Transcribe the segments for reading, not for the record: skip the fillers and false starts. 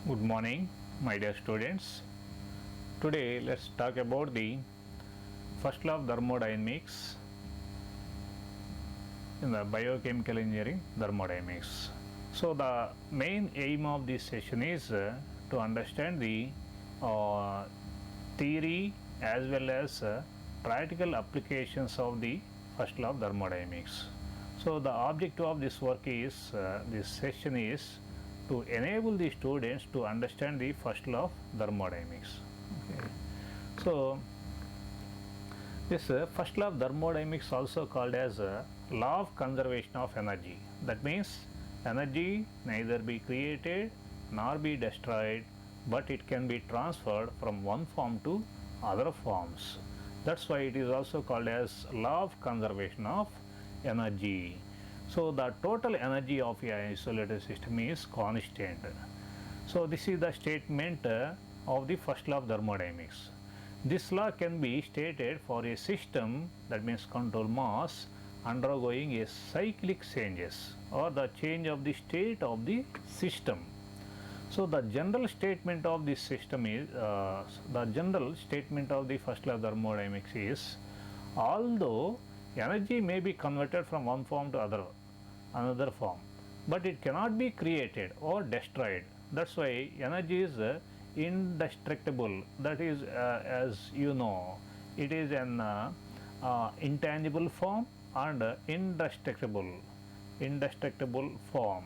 Good morning, my dear students. Today, let's talk about the first law of thermodynamics in the biochemical engineering thermodynamics. So, the main aim of this session is to understand the theory as well as practical applications of the first law of thermodynamics. So, the objective of this work is this session is to enable the students to understand the first law of thermodynamics. Okay. So, this first law of thermodynamics also called as law of conservation of energy. That means energy neither be created nor be destroyed, but it can be transferred from one form to other forms. That's why it is also called as law of conservation of energy. So, the total energy of an isolated system is constant. So, this is the statement of the first law of thermodynamics. This law can be stated for a system, that means control mass, undergoing a cyclic changes or the change of the state of the system. So, the general statement of this system is the general statement of the first law of thermodynamics is, although energy may be converted from one form to another form, but it cannot be created or destroyed. That's why energy is indestructible. That is, as you know, it is an intangible form and indestructible form.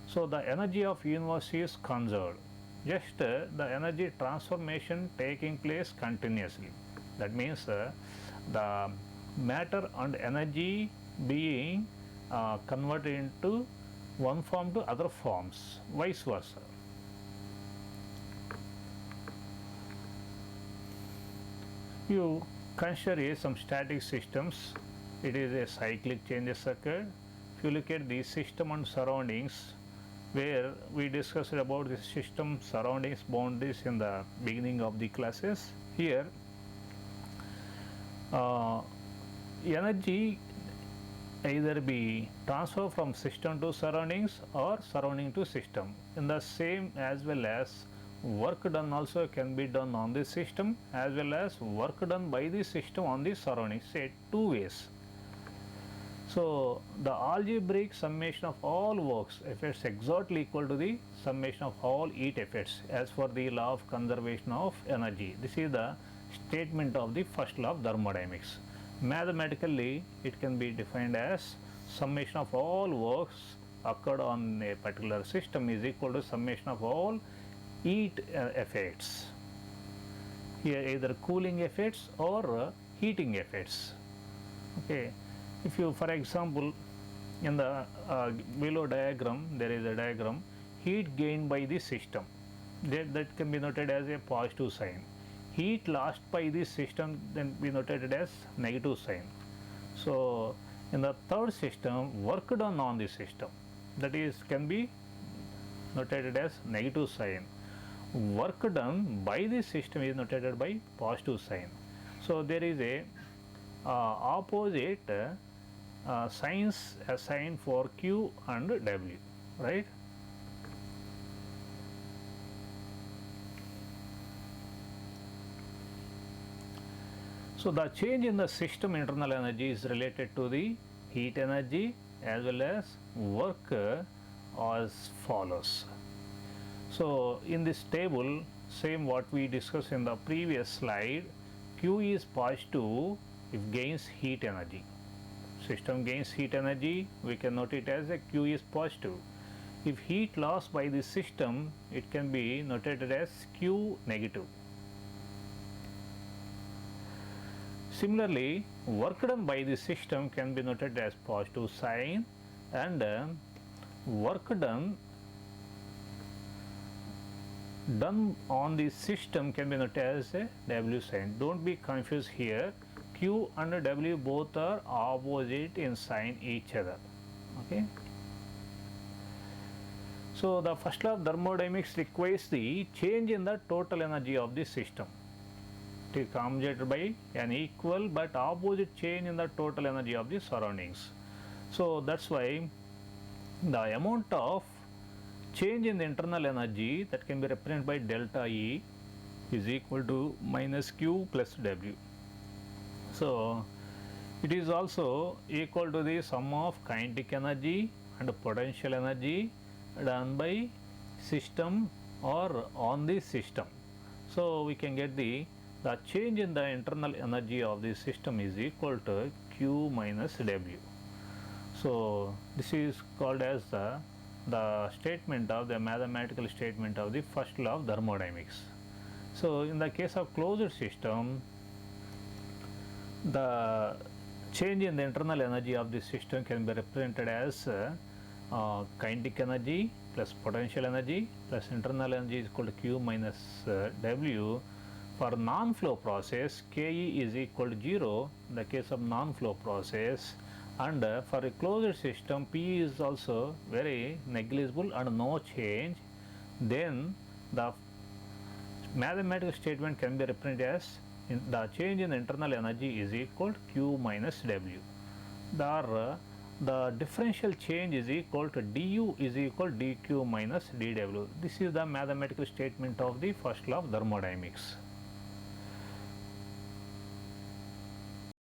So, the energy of universe is conserved, just the energy transformation taking place continuously. That means the matter and energy being converted into one form to other forms, vice versa. You consider some static systems, it is a cyclic changes occur. If you look at the system and surroundings, where we discussed about the system surroundings boundaries in the beginning of the classes, here energy either be transferred from system to surroundings or surrounding to system. In the same as well as work done also can be done on the system as well as work done by the system on the surroundings, say two ways. So, the algebraic summation of all works effects exactly equal to the summation of all heat effects as for the law of conservation of energy. This is the statement of the first law of thermodynamics. Mathematically, it can be defined as summation of all works occurred on a particular system is equal to summation of all heat effects. Here either cooling effects or heating effects. Okay. If you, for example, in the below diagram, there is a diagram, heat gained by the system, that can be noted as a positive sign. Heat lost by the system then be noted as negative sign. So, in the third system, work done on the system, that is can be noted as negative sign. Work done by the system is noted by positive sign. So, there is a opposite signs assigned for Q and W, right? So, the change in the system internal energy is related to the heat energy as well as work as follows. So, in this table, same what we discussed in the previous slide, Q is positive if gains heat energy. System gains heat energy, we can note it as a Q is positive. If heat lost by the system, it can be noted as Q negative. Similarly, work done by the system can be noted as positive sign, and work done on the system can be noted as a W sign. Don't be confused here. Q and W both are opposite in sign each other. Okay. So, the first law of thermodynamics requires the change in the total energy of the system. It is compensated by an equal but opposite change in the total energy of the surroundings. So, that's why the amount of change in the internal energy that can be represented by delta E is equal to minus Q plus W. So it is also equal to the sum of kinetic energy and potential energy done by system or on the system. So we can get the change in the internal energy of the system is equal to Q minus W. So this is called as the statement of the mathematical statement of the first law of thermodynamics. So in the case of closed system, the change in the internal energy of the system can be represented as kinetic energy plus potential energy plus internal energy is equal to Q minus W. For non-flow process, Ke is equal to 0 in the case of non-flow process, and for a closed system, P is also very negligible and no change. Then the mathematical statement can be represented as the change in the internal energy is equal to Q minus W. The differential change is equal to du is equal to dq minus dw. This is the mathematical statement of the first law of thermodynamics.